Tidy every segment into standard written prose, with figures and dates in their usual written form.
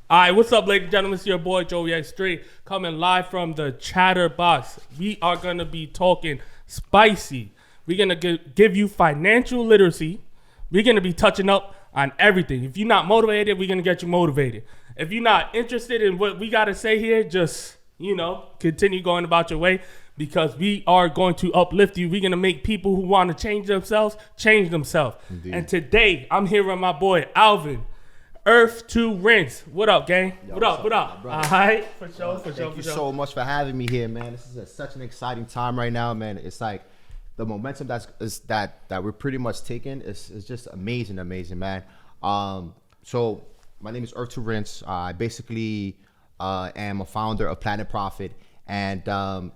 All right, what's up, ladies and gentlemen? It's your boy Joey X3 coming live from the Chatterbox. We are gonna be talking spicy. We're gonna give you financial literacy. We're gonna be touching up on everything. If you're not motivated, we're gonna get you motivated. If you're not interested in what we gotta say here, just continue going about your way because we are going to uplift you. We're gonna make people who want to change themselves. Indeed. And today, I'm here with my boy Alvin. Earth to Rinse. What up, gang? Yo, what up? All right, for sure. Thank you so much for having me here, man. This is such an exciting time right now, man. It's like the momentum that we're pretty much taking is just amazing, man. So my name is Earth to Rinse. I basically am a founder of Planet Profit, and on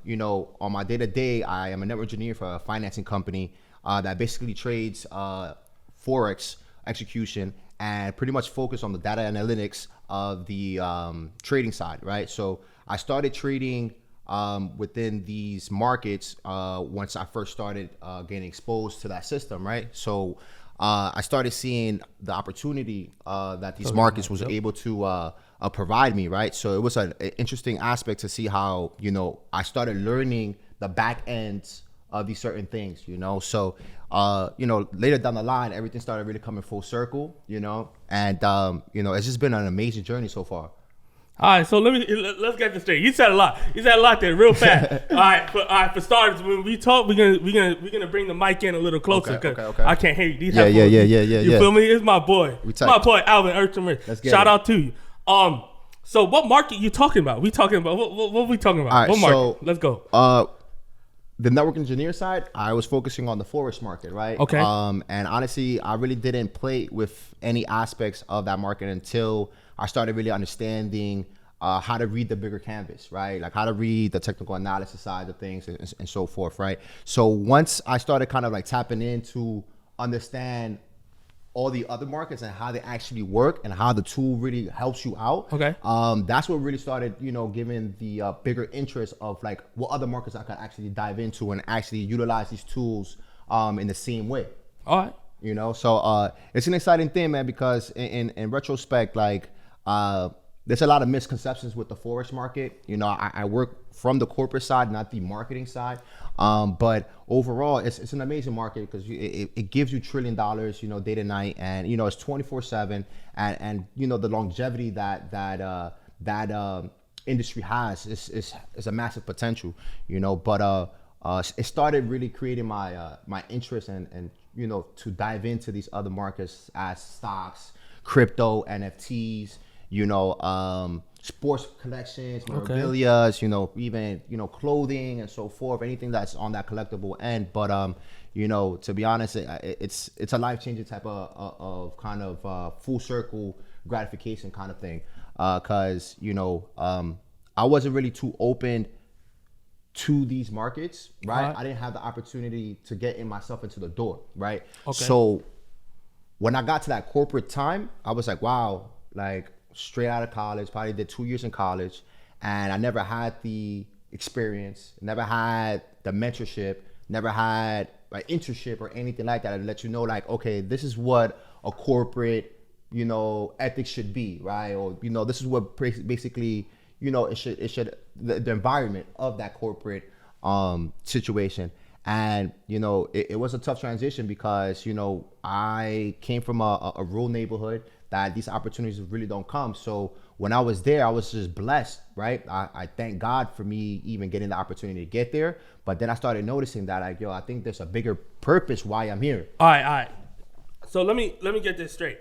my day-to-day, I am a network engineer for a financing company that basically trades forex execution and pretty much focus on the data analytics of the trading side, right? So I started trading within these markets once I first started getting exposed to that system, right? So I started seeing the opportunity that these markets was able to provide me, right? So it was an interesting aspect to see how, I started learning the back ends of these certain things, so later down the line, everything started really coming full circle, and it's just been an amazing journey so far. All right, so let's get this straight. You said a lot there real fast. all right, for starters, when we talk, we're gonna bring the mic in a little closer because I can't hear you. These yeah. You feel me? It's my boy. My boy Alvin Ertz. Shout out to you. So what market you talking about? We talking about what we talking about? All right, what market? So, let's go. The network engineer side, I was focusing on the forex market, right? Okay. And honestly, I really didn't play with any aspects of that market until I started really understanding how to read the bigger canvas, right? Like how to read the technical analysis side of things and so forth, right? So once I started kind of like tapping into understand all the other markets and how they actually work and how the tool really helps you out. Okay. That's what really started, giving the bigger interest of like what other markets I could actually dive into and actually utilize these tools in the same way. All right. So it's an exciting thing, man, because in retrospect, like there's a lot of misconceptions with the forex market. I work from the corporate side, not the marketing side. But overall, it's an amazing market because it gives you $1 trillion, day to night, and it's 24/7, and the longevity that industry has is a massive potential, But it started really creating my interest and to dive into these other markets as stocks, crypto, NFTs, sports collections, memorabilia, even clothing and so forth, anything that's on that collectible end. But to be honest, it's a life-changing type of kind of full circle gratification kind of thing, because I wasn't really too open to these markets, right? I didn't have the opportunity to get myself into the door, right? Okay. So when I got to that corporate time, I was like, wow, like straight out of college, probably did 2 years in college, and I never had the experience, never had the mentorship, never had like internship or anything like that to let you know, like, okay, this is what a corporate, ethics should be, right? Or this is what basically, it should the environment of that corporate situation. And it was a tough transition because I came from a rural neighborhood that these opportunities really don't come. So when I was there, I was just blessed, right? I thank God for me even getting the opportunity to get there. But then I started noticing that, like, I think there's a bigger purpose why I'm here. All right. So let me get this straight.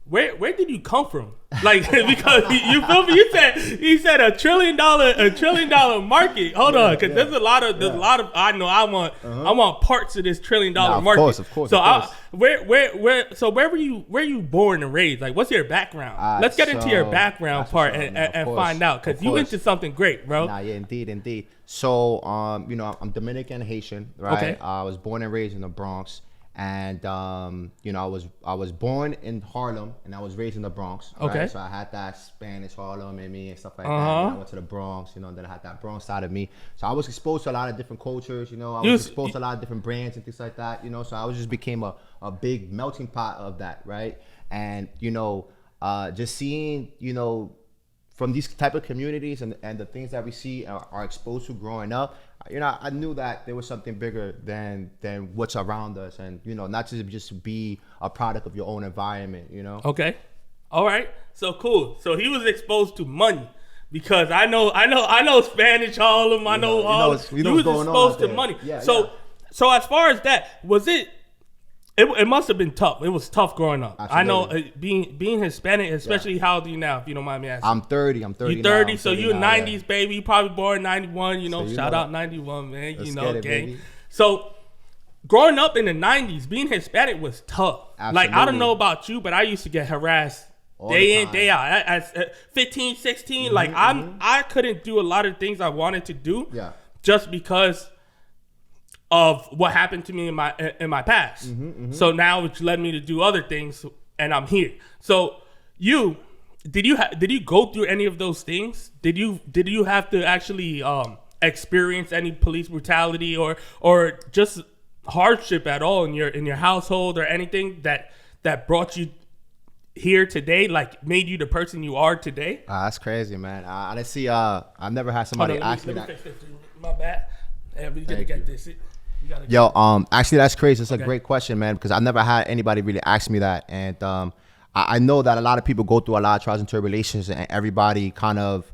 Where did you come from? Like, because you feel me? You said $1 trillion market. Hold on, because there's a lot of I know I want parts of this $1 trillion market. Of course. So where were you born and raised? Like, what's your background? Let's get into your background part and find out, because you into something great, bro. Nah, yeah, indeed. So I'm Dominican Haitian, right? Okay. I was born and raised in the Bronx. And I was born in Harlem and I was raised in the Bronx. Right? Okay. So I had that Spanish Harlem in me and stuff like that. And I went to the Bronx, then I had that Bronx side of me. So I was exposed to a lot of different cultures, I was exposed to a lot of different brands and things like that, So I just became a big melting pot of that, right? And just seeing, from these type of communities and the things that we see are exposed to growing up, I knew that there was something bigger than what's around us, and not to just be a product of your own environment. Okay, all right, so cool. So he was exposed to money, because I know Spanish, all of them. I know all. He was exposed to money. Yeah, so as far as that, was it? It must have been tough. It was tough growing up. Absolutely. I know being Hispanic, especially how old are you now, if you don't mind me asking? I'm 30. I'm 30. You 30, now. so you're 90s baby. You probably born in 91. Shout out 91, man. Let's Gang. get it, baby. So growing up in the 90s, being Hispanic was tough. Absolutely. Like, I don't know about you, but I used to get harassed all day in, day out. At 15, 16, like I couldn't do a lot of things I wanted to do, just because of what happened to me in my past. So now it's led me to do other things, and I'm here. So did you go through any of those things? Did you have to actually experience any police brutality or just hardship at all in your household, or anything that brought you here today, like made you the person you are today? That's crazy, man. Honestly, I've never had somebody ask me that. My bad. Hey, we gotta get this. Actually, that's crazy. It's a great question, man, because I never had anybody really ask me that. And I know that a lot of people go through a lot of trials and tribulations, and everybody kind of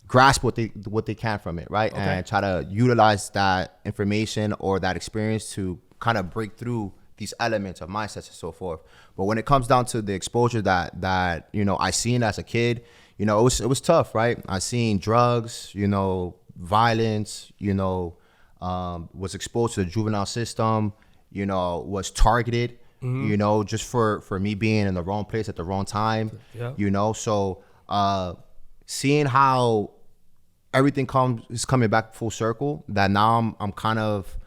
grasp what they can from it, right? And try to utilize that information or that experience to kind of break through these elements of mindsets and so forth. But when it comes down to the exposure that I seen as a kid, it was tough, right? I seen drugs, violence, was exposed to the juvenile system, was targeted, just for me being in the wrong place at the wrong time, so seeing how everything is coming back full circle, that now I'm kind of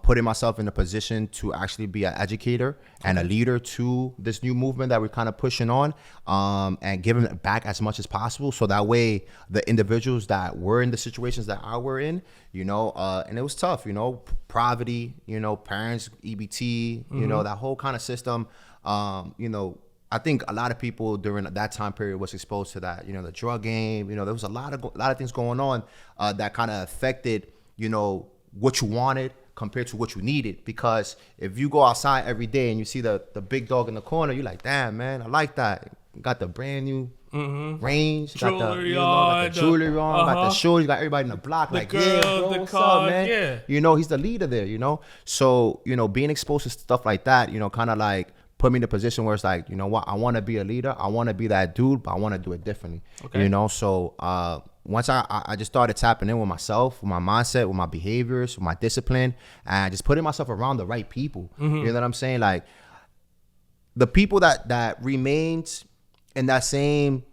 putting myself in a position to actually be an educator and a leader to this new movement that we're kind of pushing on, and giving it back as much as possible. So that way the individuals that were in the situations that I were in, and it was tough, poverty, parents, EBT, that whole kind of system, I think a lot of people during that time period was exposed to that, the drug game, there was a lot of things going on that kind of affected, what you wanted compared to what you needed. Because if you go outside every day and you see the big dog in the corner, you're like, damn, man, I like that. Got the brand new range, jewelry got the jewelry on, got the shoes, got everybody in the block, the like, girls, yeah, bro, the what's cars, up, man? yeah. He's the leader there, So, being exposed to stuff like that, kind of like put me in a position where it's like, what, I want to be a leader. I want to be that dude, but I want to do it differently. So once I just started tapping in with myself, with my mindset, with my behaviors, with my discipline, and just putting myself around the right people. You know what I'm saying? Like, the people that remained in that same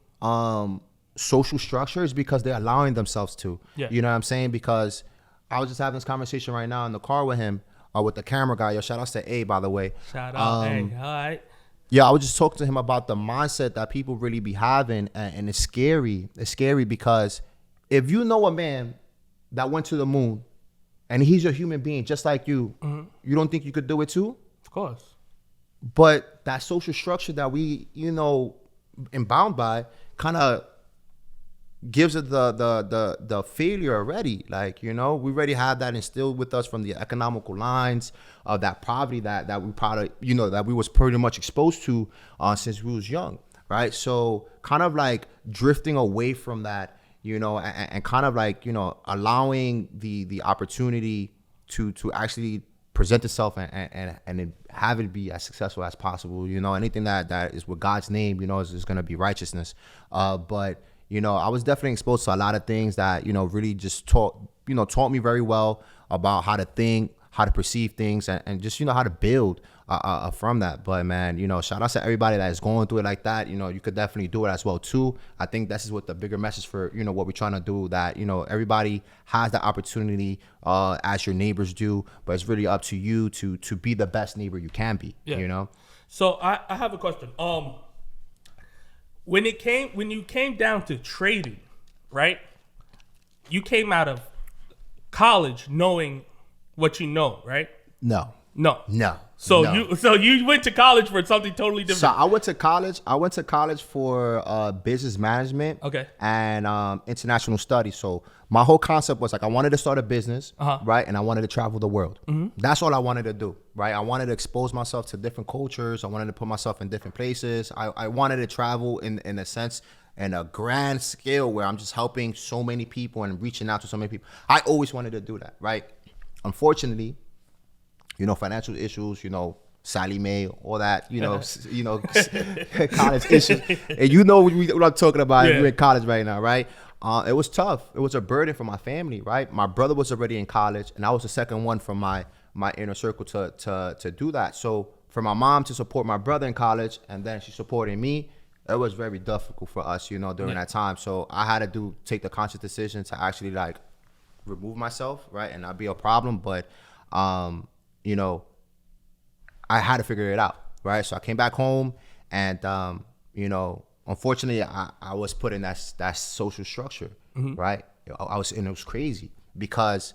social structure is because they're allowing themselves to. Yeah. You know what I'm saying? Because I was just having this conversation right now in the car with him, with the camera guy. Yo, shout out to A, by the way. Shout out, A. All right. Yeah, I was just talking to him about the mindset that people really be having, and it's scary. It's scary because if you know a man that went to the moon and he's a human being just like you, you don't think you could do it too? Of course. But that social structure that we, bound by kind of gives it the failure already. Like, we already have that instilled with us from the economical lines of that poverty that we probably, that we was pretty much exposed to since we was young, right? So kind of like drifting away from that, and kind of like, allowing the opportunity to actually present itself and have it be as successful as possible. Anything that is with God's name, is going to be righteousness. But I was definitely exposed to a lot of things that, really just taught me very well about how to think, how to perceive things, and just, how to build from that. But man, shout out to everybody that is going through it like that. You could definitely do it as well too. I think this is what the bigger message for, what we're trying to do, that, everybody has the opportunity as your neighbors do, but it's really up to you to be the best neighbor you can be, So I have a question. When you came down to trading, right? You came out of college knowing what you know, right? No. So No. you went to college for something totally So different. I went to college. I went to college for business management. Okay. And international studies. So my whole concept was like I wanted to start a business, right? And I wanted to travel the world. That's all I wanted to do, right? I wanted to expose myself to different cultures. I wanted to put myself in different places. I wanted to travel in a sense, in a grand scale where I'm just helping so many people and reaching out to so many people. I always wanted to do that, right? Unfortunately, financial issues, Sally Mae, all that, college issues. And what I'm talking about. Yeah. You're in college right now, right? It was tough. It was a burden for my family, right? My brother was already in college, and I was the second one from my inner circle to do that. So for my mom to support my brother in college, and then she supporting me, it was very difficult for us, during that time. So I had to take the conscious decision to actually like remove myself, right, and not be a problem. But I had to figure it out, right? So I came back home, and unfortunately, I was put in that social structure, right? It was crazy because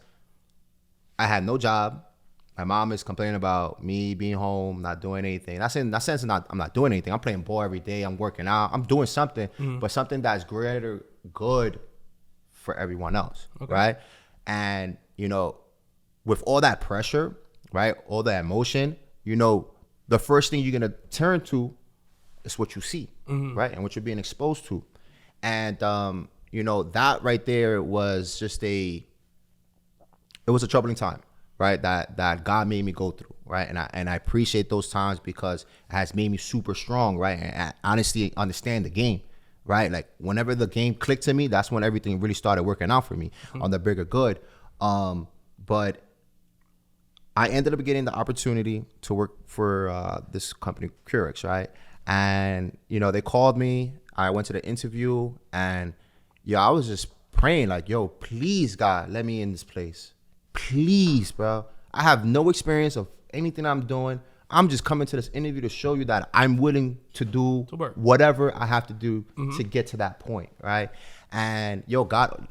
I had no job. My mom is complaining about me being home, not doing anything. I'm not doing anything. I'm playing ball every day. I'm working out. I'm doing something, but something that's greater good for everyone else, right? And with all that pressure, right, all that emotion, the first thing you're gonna turn to is what you see, right, and what you're being exposed to, and that right there was just it was a troubling time, right, that God made me go through, right, and I appreciate those times because it has made me super strong, right, and I honestly understand the game, right, like whenever the game clicked to me, that's when everything really started working out for me on the bigger good, but I ended up getting the opportunity to work for this company, Curix, right? And, they called me. I went to the interview, and, I was just praying like, yo, please, God, let me in this place. Please, bro. I have no experience of anything I'm doing. I'm just coming to this interview to show you that I'm willing to do whatever I have to do to get to that point, right? And, God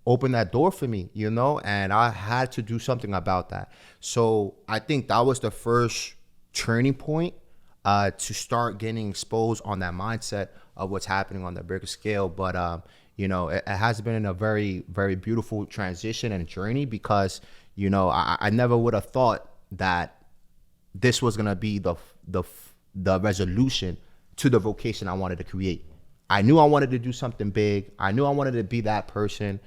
opened that door for me, and I had to do something about that. So I think that was the first turning point to start getting exposed on that mindset of what's happening on the bigger scale. But it has been a very, very beautiful transition and journey because I never would have thought that this was gonna be the resolution to the vocation I wanted to create. I knew I wanted to do something big. I knew I wanted to be that person.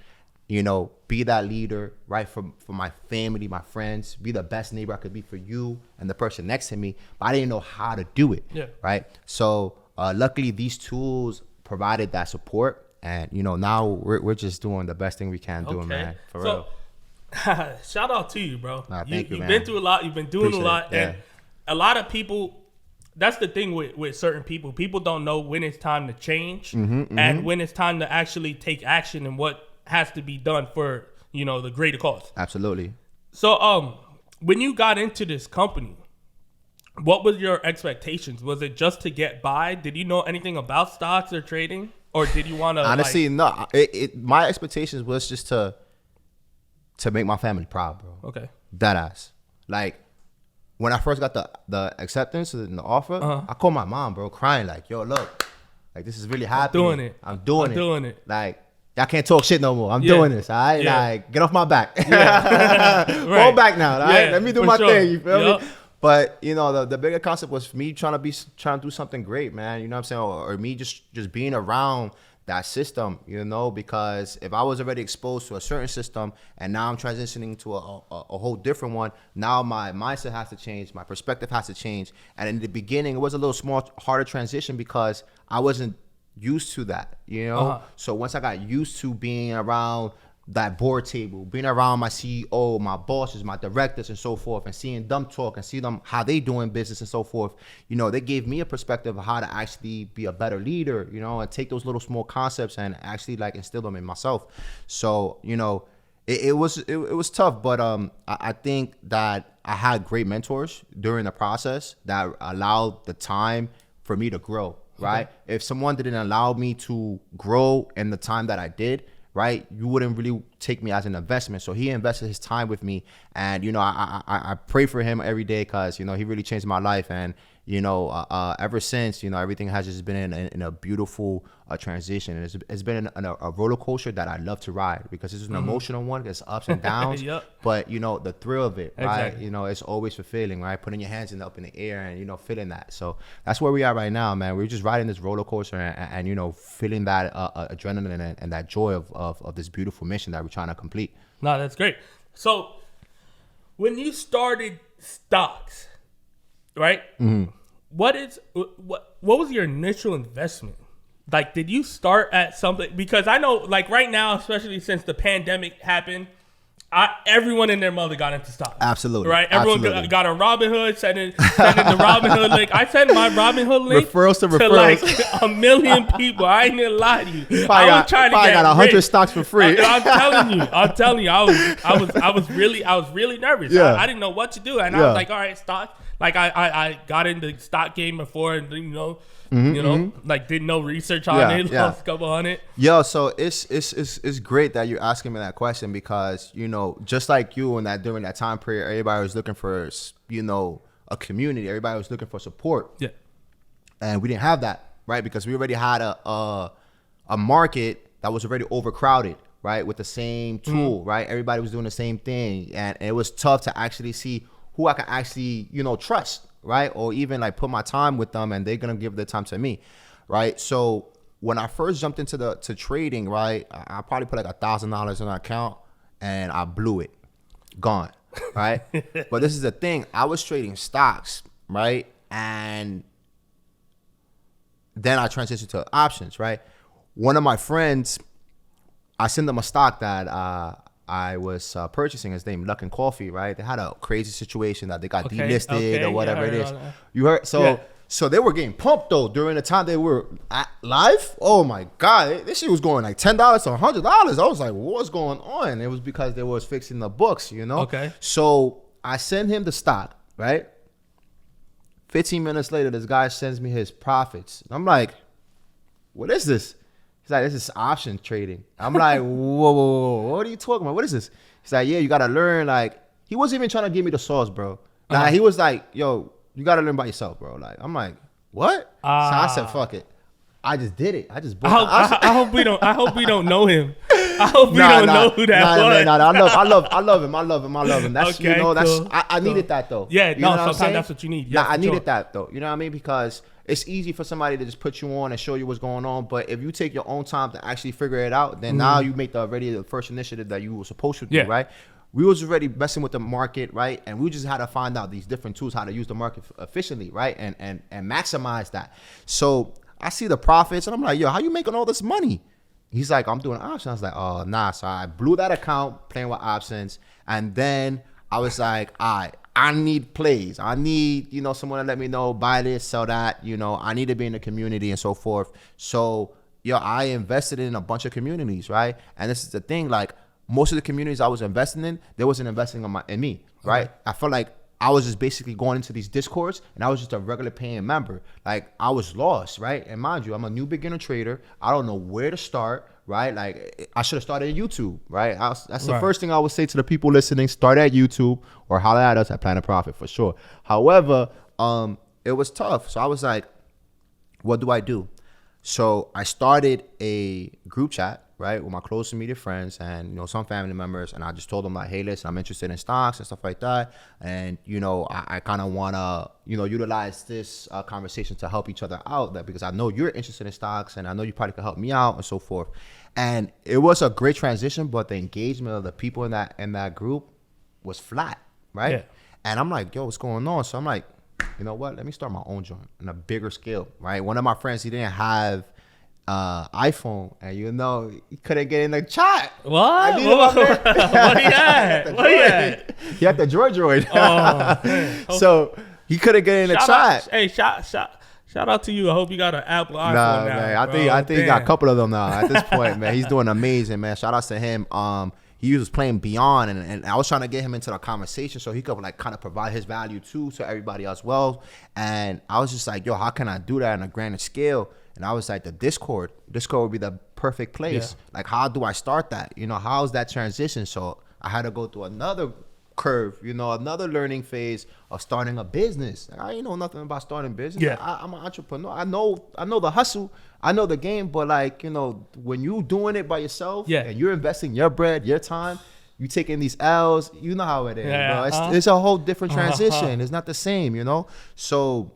Be that leader, right, for my family, my friends, be the best neighbor I could be for you and the person next to me, but I didn't know how to do it, right? So luckily these tools provided that support, and now we're just doing the best thing we can do, man, for real. Shout out to you, bro. Thank you, you've man. Been through a lot, you've been doing Appreciate a lot, it. and a lot of people, that's the thing with certain people don't know when it's time to change and when it's time to actually take action and what has to be done for the greater cause. Absolutely. So when you got into this company, what was your expectations? Was it just to get by? Did you know anything about stocks or trading, or did you want to honestly no, my expectations was just to make my family proud, bro. Okay. That ass. Like when I first got the acceptance and the offer, I called my mom, bro, crying like, yo, look, like this is really happening. I'm doing it. Like, y'all can't talk shit no more. I'm doing this, all right? Yeah. Like, get off my back. Right. Fall back now, all right? Let me do my thing, you feel me? But, the bigger concept was me trying to do something great, man. You know what I'm saying? Or me just being around that system, because if I was already exposed to a certain system and now I'm transitioning to a whole different one, now my mindset has to change, my perspective has to change. And in the beginning, it was a little harder transition because I wasn't used to that, So once I got used to being around that board table, being around my CEO, my bosses, my directors and so forth, and seeing them talk and see them how they doing business and so forth, they gave me a perspective of how to actually be a better leader, and take those little small concepts and actually like instill them in myself. So it was tough, but I think that I had great mentors during the process that allowed the time for me to grow. Right? Okay. If someone didn't allow me to grow in the time that I did, right, you wouldn't really take me as an investment. So he invested his time with me, and I pray for him every day because he really changed my life. And ever since, everything has just been in a beautiful transition. And it's been a roller coaster that I love to ride because it's an emotional one. There's ups and downs, Yep. but the thrill of it, right? Exactly. It's always fulfilling, right? Putting your hands up in the air and feeling that. So that's where we are right now, man. We're just riding this roller coaster and feeling that adrenaline and that joy of this beautiful mission that we're trying to complete. No, that's great. So when you started stocks, right? What was your initial investment? Like, did you start at something? Because I know, like right now, especially since the pandemic happened, everyone and their mother got into stocks. Absolutely. Right? Everyone got a Robinhood, sent in the Robinhood link. I sent my Robinhood link referrals to like 1 million people. I ain't gonna lie to you. I was trying to get got 100 rich. stocks for free. I'm telling you, I was really nervous. Yeah. I didn't know what to do, and I was like, all right, stocks. Like I got in the stock game before, and like did no research on it. Lost a couple on it. Yo, so it's great that you're asking me that question because just like you and that during that time period, everybody was looking for a community. Everybody was looking for support. Yeah, and we didn't have that, right? Because we already had a market that was already overcrowded, right? With the same tool, right? Everybody was doing the same thing, and it was tough to actually see who I can actually, trust, right? Or even like put my time with them and they're going to give their time to me, right? So when I first jumped into to trading, right, I probably put like $1,000 in an account and I blew it, gone, right? But this is the thing. I was trading stocks, right? And then I transitioned to options, right? One of my friends, I sent them a stock that I was purchasing. His name Luck and Coffee, right? They had a crazy situation that they got delisted or whatever it is. You heard? So they were getting pumped though during the time they were live. Oh my God, this shit was going like $10 to $100. I was like, what's going on? It was because they was fixing the books, Okay. So I sent him the stock, right? 15 minutes later, this guy sends me his profits. I'm like, what is this? He's like, this is option trading. I'm like, whoa, what are you talking about? What is this? He's like, yeah, you got to learn. Like, he wasn't even trying to give me the sauce, bro. Nah, he was like, yo, you got to learn by yourself, bro. Like, I'm like, what? So I said, fuck it. I just did it. I just bought I hope we don't know him. I hope we don't know who that was. I love him. That's okay, cool. I needed that though. Yeah, sometimes that's what you need. Yeah, I needed that though. You know what I mean? Because it's easy for somebody to just put you on and show you what's going on. But if you take your own time to actually figure it out, then now you make the first initiative that you were supposed to do, right? We was already messing with the market, right? And we just had to find out these different tools, how to use the market efficiently, right? And maximize that. So I see the profits and I'm like, yo, how you making all this money? He's like, I'm doing options. I was like, oh, nah. So I blew that account playing with options. And then I was like, all right, I need plays. I need, someone to let me know, buy this, sell that. I need to be in the community and so forth. So, I invested in a bunch of communities, right? And this is the thing, like most of the communities I was investing in, they wasn't investing in me, right? Okay. I felt like I was just basically going into these discords and I was just a regular paying member. Like I was lost, right? And mind you, I'm a new beginner trader. I don't know where to start, right? Like I should have started at YouTube, right? That's the first thing I would say to the people listening, start at YouTube or holler at us at Planet Profit for sure. However, it was tough. So I was like, what do I do? So I started a group chat, right, with my close immediate friends and, some family members. And I just told them like, hey, listen, I'm interested in stocks and stuff like that. And, I kind of want to, utilize this conversation to help each other out because I know you're interested in stocks and I know you probably could help me out and so forth. And it was a great transition, but the engagement of the people in that group was flat, right? Yeah. And I'm like, yo, what's going on? So I'm like, you know what? Let me start my own joint on a bigger scale, right? One of my friends, he didn't have iPhone, and he couldn't get in the chat. What? What he had? What he had? He had the Droid. Oh, man. So he couldn't get in the chat. Hey, shout out to you. I hope you got an Apple iPhone now. Man, I think he got a couple of them now at this point, man. He's doing amazing, man. Shout outs to him. He was playing Beyond, and I was trying to get him into the conversation so he could like kind of provide his value too to everybody as well. And I was just like, yo, how can I do that on a grander scale? And I was like, the Discord would be the perfect place. Yeah. Like, how do I start that? You know, how's that transition? So I had to go through another curve, you know, another learning phase of starting a business. Like, I ain't know nothing about starting business. Yeah. I'm an entrepreneur. I know the hustle. I know the game, but like, you know, when you doing it by yourself and you're investing your bread, your time, you taking these L's, you know how it is, bro. It's a whole different transition. It's not the same, you know? So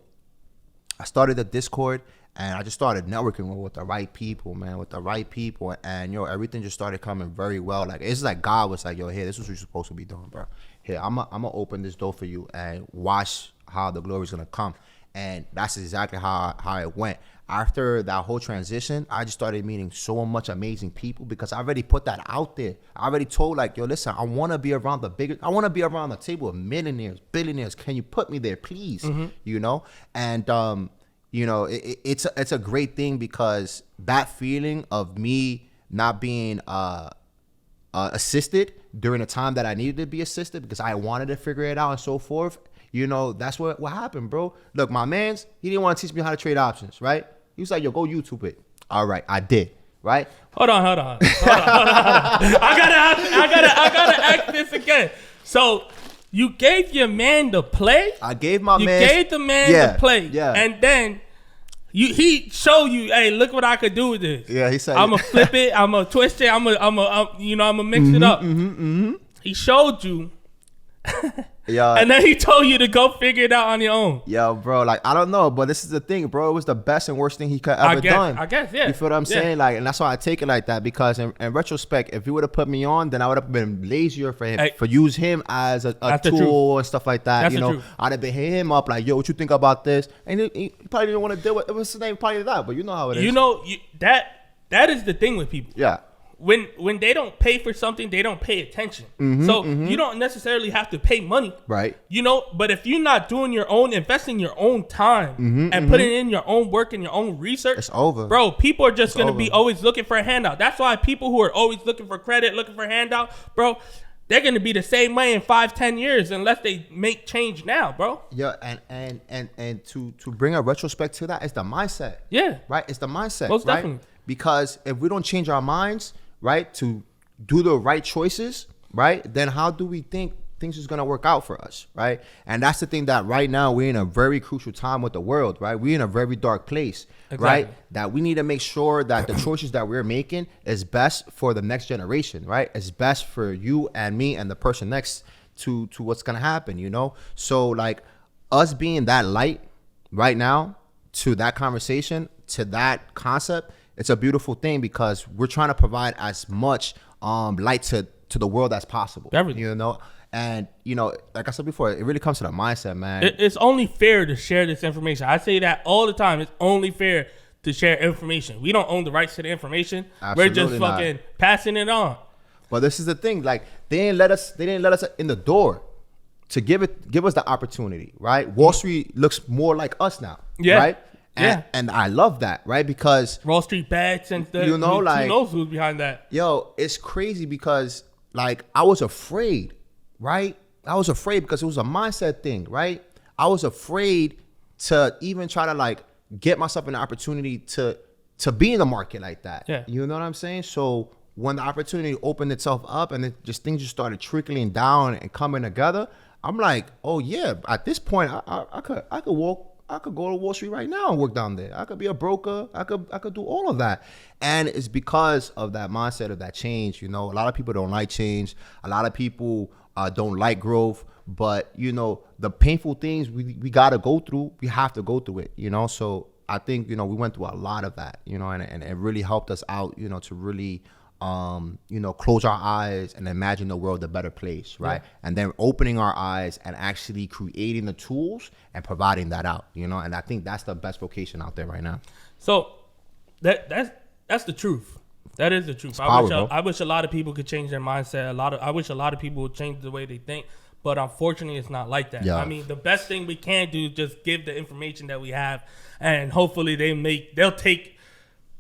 I started the Discord and I just started networking with the right people, man, with the right people. And, yo, everything just started coming very well. Like, it's like God was like, yo, here, this is what you're supposed to be doing, bro. Here, I'm going to open this door for you and watch how the glory's going to come. And that's exactly how it went. After that whole transition, I just started meeting so much amazing people because I already put that out there. I already told, like, yo, listen, I want to be around I want to be around the table of millionaires, billionaires. Can you put me there, please? Mm-hmm. You know? And, you know, it's a great thing because that feeling of me not being assisted during the time that I needed to be assisted because I wanted to figure it out and so forth, you know, that's what happened, bro. Look, my man's, he didn't want to teach me how to trade options, right? He was like, yo, go YouTube it. All right, I did, right? Hold on. I gotta ask this again. So you gave your man the play? I gave my man. You gave the man the play. Yeah. And then he showed you, hey, look what I could do with this. Yeah, he said, I'm gonna flip it, I'm gonna twist it, I'm gonna mix it up. He showed you. Yeah. And then he told you to go figure it out on your own. Yo, bro, like, I don't know, but this is the thing, bro. It was the best and worst thing he could ever done. I guess, yeah. You feel what I'm saying? Like, and that's why I take it like that because in retrospect, if he would have put me on, then I would have been lazier for him, for use him as a tool and stuff like that. That's you know, I'd have been hitting him up like, yo, what you think about this? And he probably didn't want to deal with it. Was his name probably that, but you know how it is. You know, that is the thing with people. Yeah. When they don't pay for something, they don't pay attention. You don't necessarily have to pay money. Right. You know, but if you're not doing investing your own time and putting in your own work and your own research, it's over. Bro, people are just going to be always looking for a handout. That's why people who are always looking for credit, looking for a handout, bro, they're going to be the same way in 5-10 years unless they make change now, bro. Yeah, and to bring a retrospect to that, it's the mindset. Yeah. Right? It's the mindset. Most right? definitely. Because if we don't change our minds, right, to do the right choices, right, then how do we think things is going to work out for us, right? And that's the thing that right now we're in a very crucial time with the world, right? We're in a very dark place, right? That we need to make sure that the choices that we're making is best for the next generation, right? It's best for you and me and the person next to what's going to happen, you know? So like us being that light right now to that conversation, to that concept, it's a beautiful thing because we're trying to provide as much light to the world as possible. Everything. You know? And, you know, like I said before, it really comes to the mindset, man. It's only fair to share this information. I say that all the time. It's only fair to share information. We don't own the rights to the information. Absolutely We're just fucking passing it on. But this is the thing. Like, they didn't let us in the door to give us the opportunity, right? Wall Street looks more like us now, right? And I love that, right? Because Wall Street bets and stuff. You know, like, who knows who's behind that? Yo, it's crazy because like I was afraid, right? I was afraid because it was a mindset thing, right? I was afraid to even try to like get myself an opportunity to be in the market like that. Yeah. You know what I'm saying? So when the opportunity opened itself up and things just started trickling down and coming together, I'm like, oh yeah, at this point I could go to Wall Street right now and work down there. I could be a broker. I could do all of that. And it's because of that mindset of that change. You know, a lot of people don't like change. A lot of people don't like growth. But, you know, the painful things we got to go through, we have to go through it, you know. So I think, you know, we went through a lot of that, you know, and it really helped us out, you know, to really you know, close our eyes and imagine the world a better place, right? Yeah. And then opening our eyes and actually creating the tools and providing that out, you know. And I think that's the best vocation out there right now. So that's the truth. That is the truth. I wish a lot of people could change their mindset. I wish a lot of people would change the way they think. But unfortunately, it's not like that. Yeah. I mean, the best thing we can do is just give the information that we have, and hopefully they'll take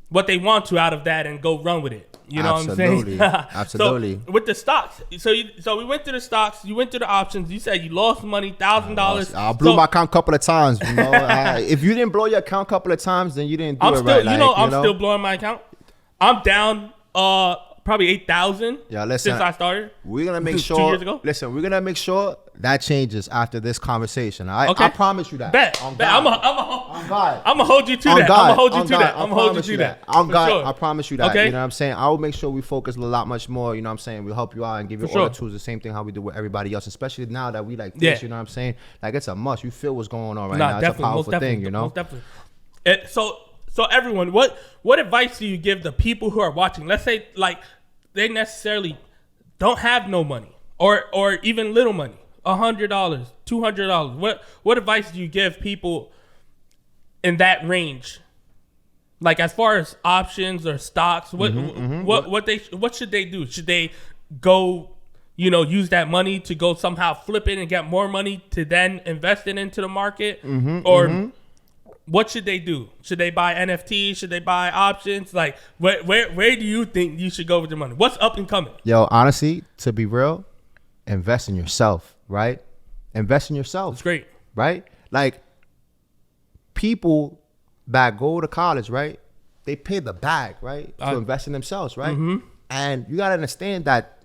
what they want to out of that and go run with it. You know what I'm saying? Absolutely. So with the stocks, so we went to the stocks. You went to the options. You said you lost money, $1,000. I blew my account a couple of times. You know, if you didn't blow your account a couple of times, then you didn't do it right. I'm still blowing my account. I'm down probably 8,000 since I started. We're gonna make sure. 2 years ago. Listen, we're gonna make sure that changes after this conversation. All right? Okay. I promise you that. Bet. I'm gonna hold you to that. I'm gonna hold you to that. I'm gonna hold you to that. I'm God. Sure. I promise you that. Okay. You know what I'm saying? I will make sure we focus a lot much more. You know what I'm saying? We'll help you out and give you all the tools. The same thing how we do with everybody else, especially now that we like this. You know what I'm saying? Like it's a must. You feel what's going on right now. It's a powerful thing. You know. Most definitely. So everyone, what advice do you give the people who are watching? Let's say like they necessarily don't have no money or even little money, $100, $200. What advice do you give people in that range? Like as far as options or stocks, what should they do? Should they go, use that money to go somehow flip it and get more money to then invest it into the market? What should they do? Should they buy NFTs? Should they buy options? Like, where do you think you should go with your money? What's up and coming? Yo, honestly, to be real, invest in yourself, right? Invest in yourself. It's great. Right? Like, people that go to college, right? They pay the bag, right? To invest in themselves, right? And you got to understand that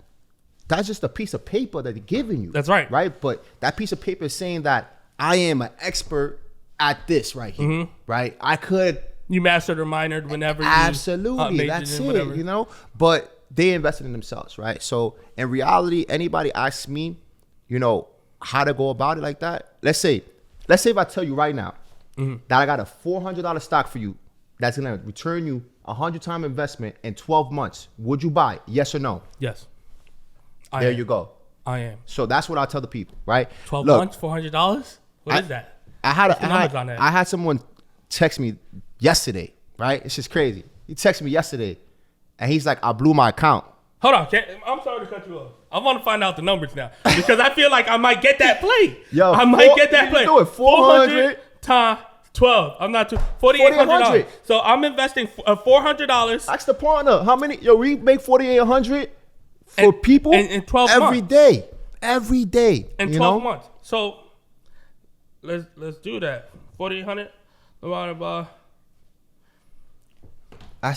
that's just a piece of paper that they're giving you. That's right. Right? But that piece of paper is saying that I am an expert at this right here, right? I could. You mastered or minored whenever. Absolutely, that's it. Whatever. But they invested in themselves, right? So in reality, anybody asks me, how to go about it like that. Let's say if I tell you right now that I got a $400 stock for you that's gonna return you 100-time investment in 12 months, would you buy? Yes or no? Yes. There you go. I am. So that's what I tell the people, right? 12 months, $400. What is that? I had someone text me yesterday, right? It's just crazy. He texted me yesterday, and he's like, I blew my account. Hold on. I'm sorry to cut you off. I want to find out the numbers now because I feel like I might get that play. Yo, I might get that play. Do it 400 times 12. I'm not too $4,800. So I'm investing $400. That's the partner. How many? Yo, we make $4,800 for people in 12 every months. Every day. In 12 months. So let's do that. 4,800 divided by.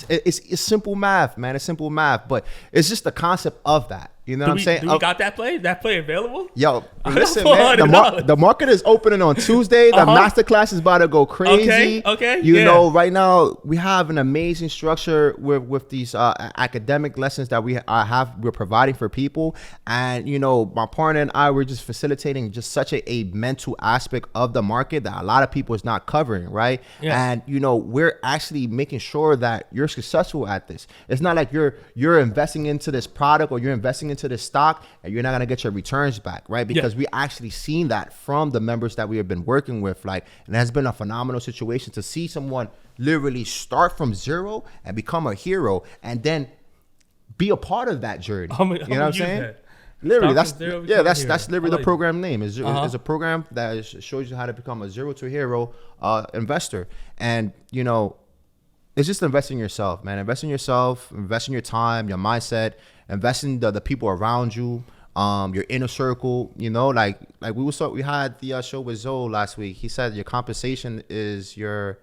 It's simple math, man. It's simple math, but it's just the concept of that. You know what I'm saying? Do we got that play? Is that play available? Yo, listen, man. The market is opening on Tuesday. The masterclass is about to go crazy. Okay. You know, right now we have an amazing structure with these academic lessons that we're providing for people, and my partner and I were just facilitating just such a mental aspect of the market that a lot of people is not covering, right? Yeah. And we're actually making sure that you're successful at this. It's not like you're investing into this product or you're investing into this stock and you're not going to get your returns back, right? Because we actually seen that from the members that we have been working with, and it has been a phenomenal situation to see someone literally start from zero and become a hero and then be a part of that journey. You know what I'm saying? That. Literally, that's literally the program name. It's a program that shows you how to become a zero to hero investor. And it's just investing in yourself, man. Invest in yourself, invest in your time, your mindset, invest in the people around you, your inner circle. Like we had the show with Zoe last week. He said your compensation is your